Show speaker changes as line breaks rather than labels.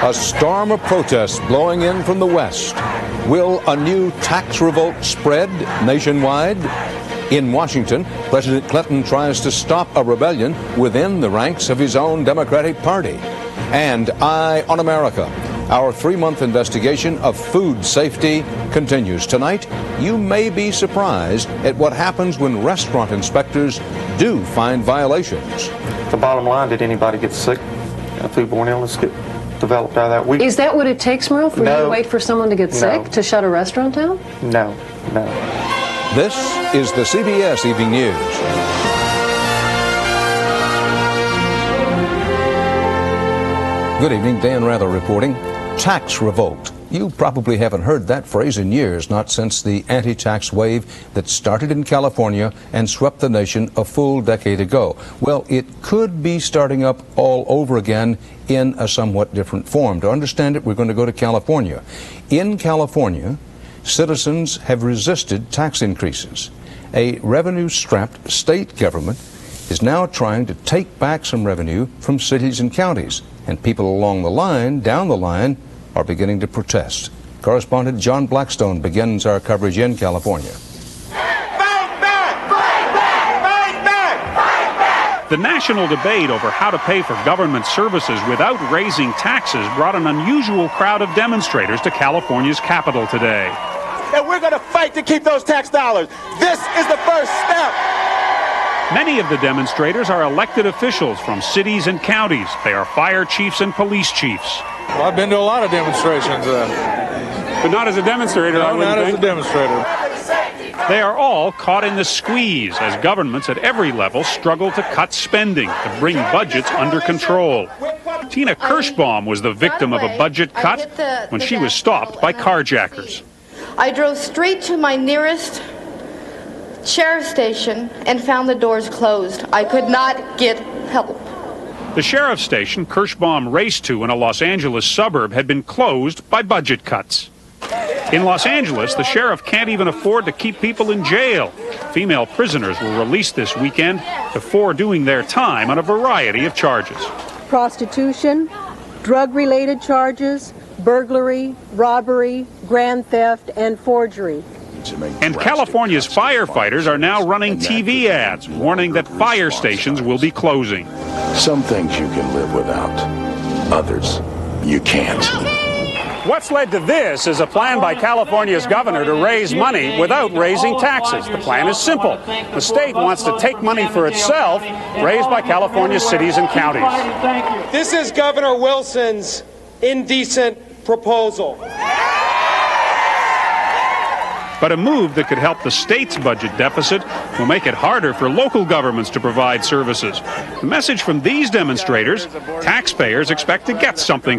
A storm of protests blowing in from the West. Will a new tax revolt spread nationwide? In Washington, President Clinton tries to stop a rebellion within the ranks of his own Democratic Party. And Eye on America, our 3-month investigation of food safety continues. Tonight, you may be surprised at what happens when restaurant inspectors do find violations.
The bottom line, did anybody get sick? A foodborne illness get developed out of that week?
Is that what it takes, Merle, for you to wait for someone to get sick to shut a restaurant down?
No.
This is the CBS Evening News. Good evening, Dan Rather reporting. Tax revolt. You probably haven't heard that phrase in years, not since the anti-tax wave that started in California and swept the nation a full decade ago. Well, it could be starting up all over again in a somewhat different form. To understand it, we're going to go to California. In California, citizens have resisted tax increases. A revenue-strapped state government is now trying to take back some revenue from cities and counties, and people along the line, down the line, are beginning to protest. Correspondent John Blackstone begins our coverage in California.
The national debate over how to pay for government services without raising taxes brought an unusual crowd of demonstrators to California's capital today.
And we're going to fight to keep those tax dollars. This is the first step.
Many of the demonstrators are elected officials from cities and counties. They are fire chiefs and police chiefs.
Well, I've been to a lot of demonstrations.
But not as a demonstrator,
no, not as a demonstrator.
They are all caught in the squeeze as governments at every level struggle to cut spending, to bring budgets under control. Tina Kirschbaum was the victim of a budget cut when she was stopped by carjackers.
I drove straight to my nearest sheriff's station and found the doors closed. I could not get help.
The sheriff's station Kirschbaum raced to in a Los Angeles suburb had been closed by budget cuts. In Los Angeles, the sheriff can't even afford to keep people in jail. Female prisoners were released this weekend before doing their time on a variety of charges.
Prostitution, drug-related charges, burglary, robbery, grand theft, and forgery.
And California's firefighters are now running TV ads warning that fire stations will be closing.
Some things you can live without, others you can't.
What's led to this is a plan by California's governor to raise money without raising taxes. The plan is simple. The state wants to take money for itself, raised by California's cities and counties.
This is Governor Wilson's indecent proposal.
But a move that could help the state's budget deficit will make it harder for local governments to provide services. The message from these demonstrators: taxpayers expect to get something